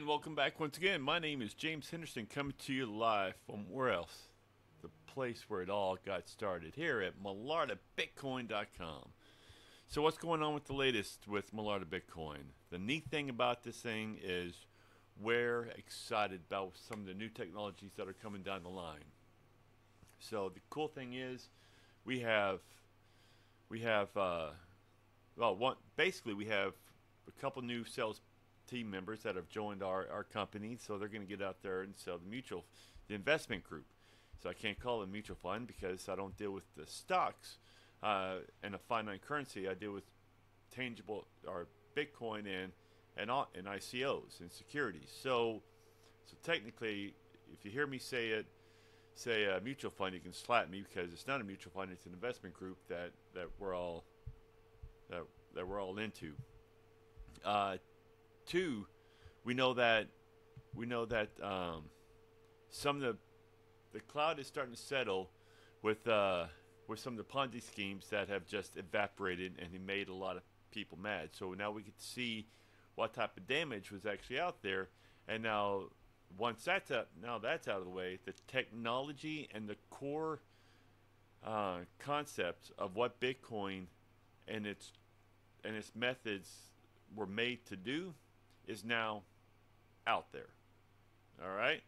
And welcome back once again. My name is James Henderson, coming to you live from where else? The place where it all got started, here at MillardaBitcoin.com. So what's going on with the latest with Millarda Bitcoin? The neat thing about this thing is we're excited about some of the new technologies that are coming down the line. So the cool thing is we have basically we have a couple new sales team members that have joined our company, so they're going to get out there and sell the investment group. So I can't call it a mutual fund because I don't deal with the stocks and a finite currency. I deal with tangible or Bitcoin and ICOs and securities. So technically, if you hear me say a mutual fund, you can slap me because it's not a mutual fund; it's an investment group that we're all into. Two, we know that some of the cloud is starting to settle with some of the Ponzi schemes that have just evaporated and he made a lot of people mad. So now we get to see what type of damage was actually out there, and now once that's out of the way, the technology and the core concepts of what Bitcoin and its methods were made to do is now out there. All right?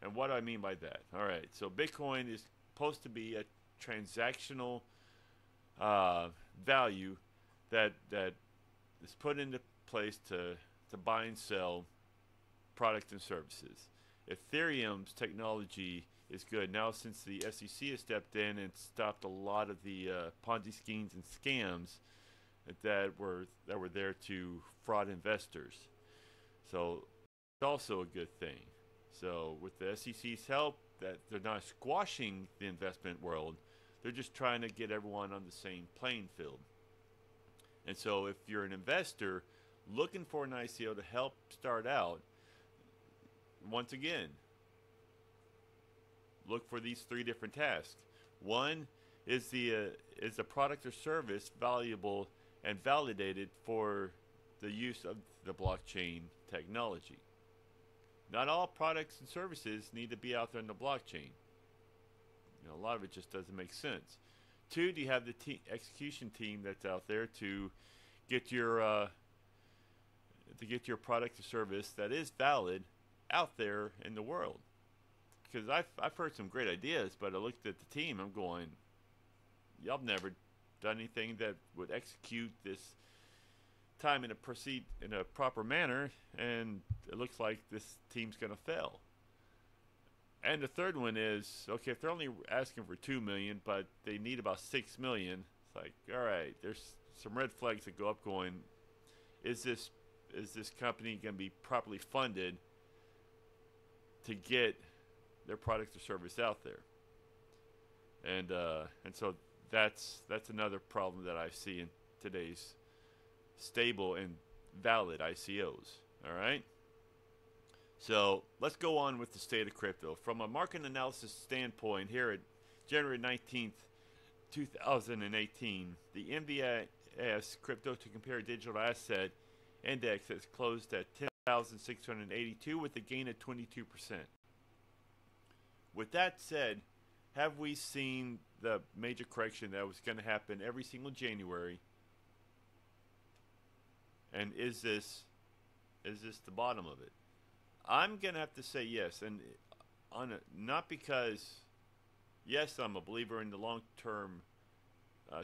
And what do I mean by that? All right. So Bitcoin is supposed to be a transactional value that is put into place to buy and sell products and services. Ethereum's technology is good. Now since the SEC has stepped in and stopped a lot of the Ponzi schemes and scams that were there to fraud investors. So it's also a good thing. So with the SEC's help, that they're not squashing the investment world, they're just trying to get everyone on the same playing field. And so if you're an investor looking for an ICO to help start out, once again, look for these three different tasks. One is the product or service valuable and validated for the use of the blockchain technology. Not all products and services need to be out there in the blockchain. A lot of it just doesn't make sense. Two, do you have the execution team that's out there to get your product or service that is valid out there in the world? Because I've heard some great ideas, but I looked at the team, I'm going, y'all have never done anything that would execute this time and proceed in a proper manner, and it looks like this team's going to fail. And the third one is, okay, if they're only asking for 2 million, but they need about 6 million, it's like, all right, there's some red flags that go up going, is this company going to be properly funded to get their product or service out there? And so that's another problem that I see in today's stable and valid ICOs. All right. So let's go on with the state of crypto. From a market analysis standpoint, here at January 19th, 2018, the NVIS Crypto to Compare Digital Asset Index has closed at 10,682 with a gain of 22%. With that said, have we seen the major correction that was going to happen every single January? And is this the bottom of it? I'm going to have to say yes, and not because, yes, I'm a believer in the long-term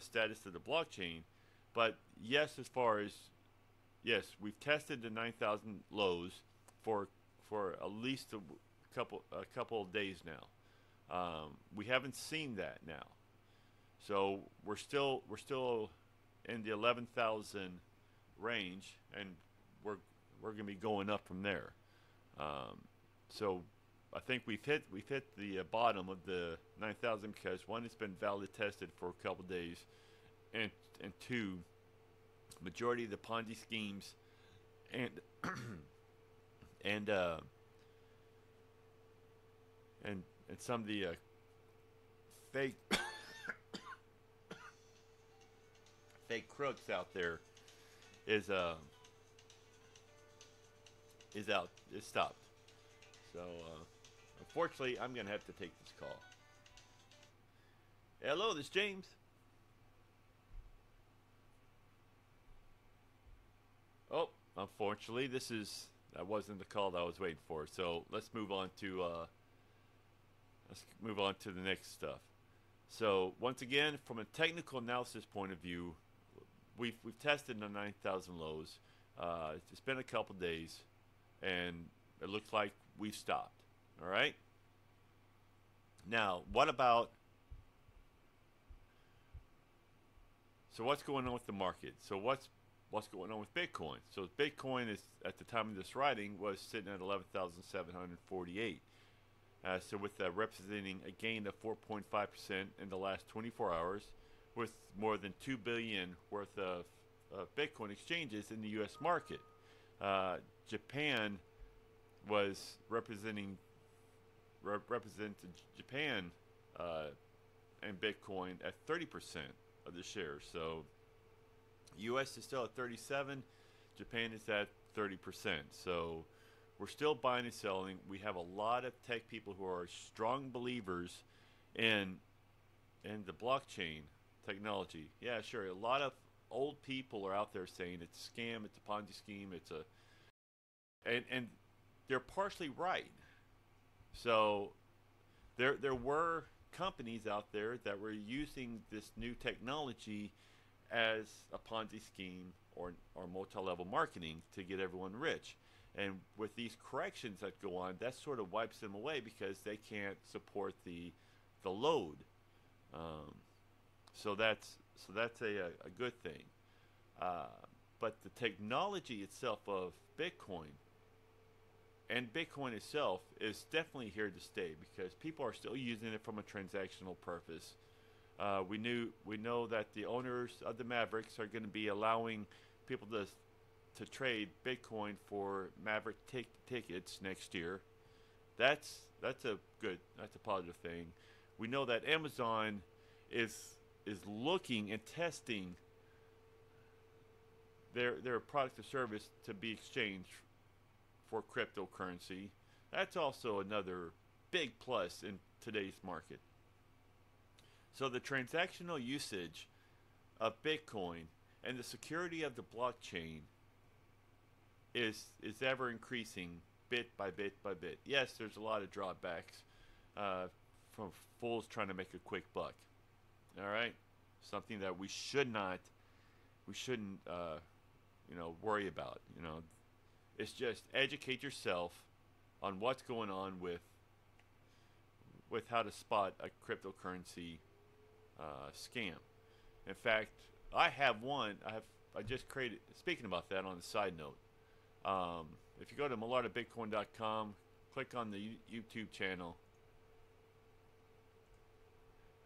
status of the blockchain, but yes, as far as, yes, we've tested the 9,000 lows for at least a couple of days now. We haven't seen that now, so we're still in the 11,000 range, and we're going to be going up from there. So I think we've hit the bottom of the 9,000 because one, it's been valid tested for a couple days, and two, majority of the Ponzi schemes and and some of the fake fake crooks out there is is out. It's stopped. So unfortunately, I'm gonna have to take this call. Hello, this is James. Oh, unfortunately, that wasn't the call that I was waiting for. So let's move on to the next stuff. So once again, from a technical analysis point of view, we've tested the 9,000 lows. It's been a couple days, and it looks like we've stopped. All right. Now, what about? So what's going on with the market? So what's going on with Bitcoin? So Bitcoin is at the time of this writing was sitting at 11,748. So with that representing a gain of 4.5% in the last 24 hours, with more than 2 billion worth of Bitcoin exchanges in the U.S. market. Japan was represented Japan and Bitcoin at 30% of the shares. So U.S. is still at 37, Japan is at 30%. So we're still buying and selling. We have a lot of tech people who are strong believers in the blockchain technology. Yeah, sure. A lot of old people are out there saying it's a scam, it's a Ponzi scheme, and they're partially right. So there were companies out there that were using this new technology as a Ponzi scheme or multi-level marketing to get everyone rich. And with these corrections that go on, that sort of wipes them away because they can't support the load. Um, so that's a good thing. Uh, but the technology itself of Bitcoin and Bitcoin itself is definitely here to stay because people are still using it from a transactional purpose. We know that the owners of the Mavericks are going to be allowing people to trade Bitcoin for Maverick tickets next year. That's a positive thing. We know that Amazon is looking and testing their product or service to be exchanged for cryptocurrency. That's also another big plus in today's market. So the transactional usage of Bitcoin and the security of the blockchain is ever increasing bit by bit by bit. Yes, there's a lot of drawbacks from fools trying to make a quick buck. All right, something that we shouldn't, worry about. It's just educate yourself on what's going on with how to spot a cryptocurrency scam. In fact, I have one. I just created. Speaking about that, on a side note, if you go to MillardaBitcoin.com, click on the YouTube channel.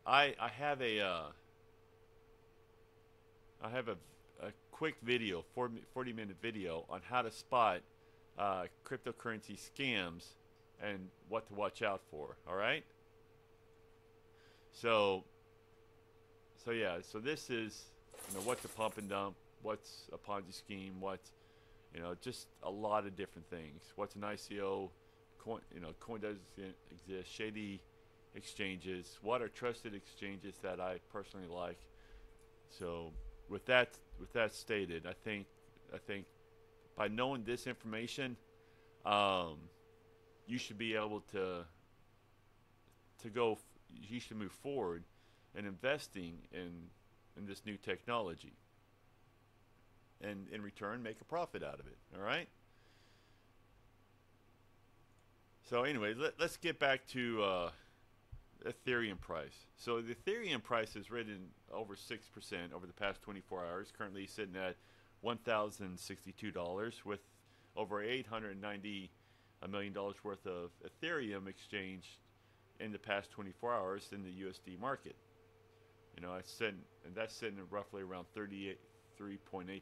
I have a quick video, 40-minute video on how to spot cryptocurrency scams and what to watch out for. All right. So this is what's a pump and dump, what's a Ponzi scheme, what's just a lot of different things. What's an ICO? Coin doesn't exist. Shady exchanges. What are trusted exchanges that I personally like? So with that stated, I think by knowing this information, you should be able to go. You should move forward in investing in this new technology, and in return make a profit out of it. All right. So anyway, let's get back to Ethereum price. So the Ethereum price has risen over 6% over the past 24 hours. Currently sitting at $1,062 with over $890 million worth of Ethereum exchanged in the past 24 hours in the USD market. That's sitting at roughly around 3.8%.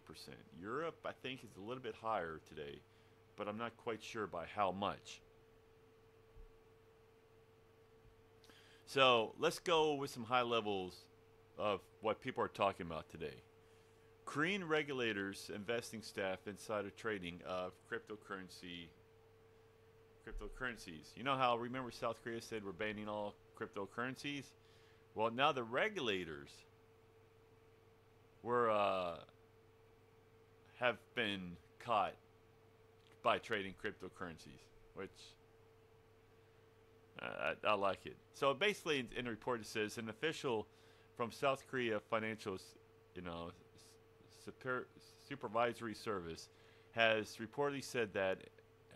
Europe, I think, is a little bit higher today, but I'm not quite sure by how much. So let's go with some high levels of what people are talking about today. Korean regulators, investing staff, insider trading of cryptocurrency cryptocurrencies. You know how, remember, South Korea said we're banning all cryptocurrencies? Well, now the regulators were have been caught by trading cryptocurrencies, which I like it. So basically, in the report, it says an official from South Korea Financial, you know, super, supervisory service has reportedly said that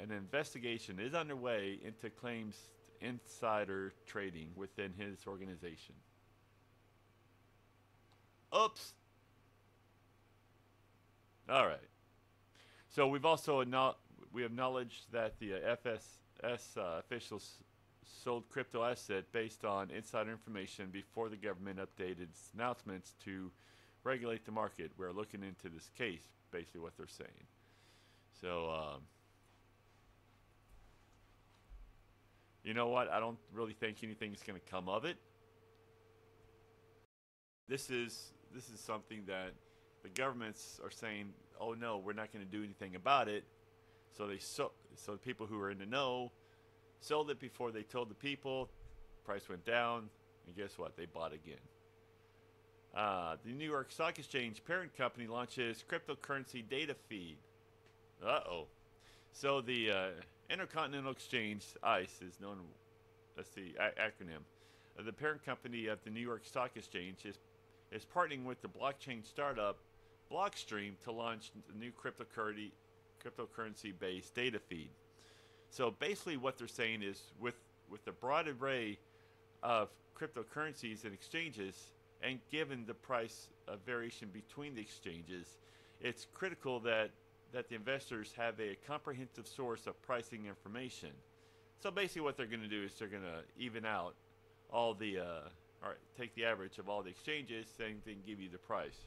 an investigation is underway into claims insider trading within his organization. Oops. All right. So we've also we acknowledged that the FSS officials sold crypto asset based on insider information before the government updated its announcements to regulate the market. We're looking into this case, basically what they're saying. So, you know what? I don't really think anything's going to come of it. This is something that the governments are saying, "Oh no, we're not going to do anything about it." So so the people who are in the know sold it before they told the people. Price went down, and guess what? They bought again. The New York Stock Exchange parent company launches cryptocurrency data feed. Uh-oh. So the Intercontinental Exchange, ICE, is known. That's the acronym. The parent company of the New York Stock Exchange is partnering with the blockchain startup Blockstream to launch the new cryptocurrency-based data feed. So basically, what they're saying is, with the broad array of cryptocurrencies and exchanges, and given the price variation between the exchanges, it's critical that the investors have a comprehensive source of pricing information. So basically, what they're going to do is they're going to even out all the, or take the average of all the exchanges, and then give you the price.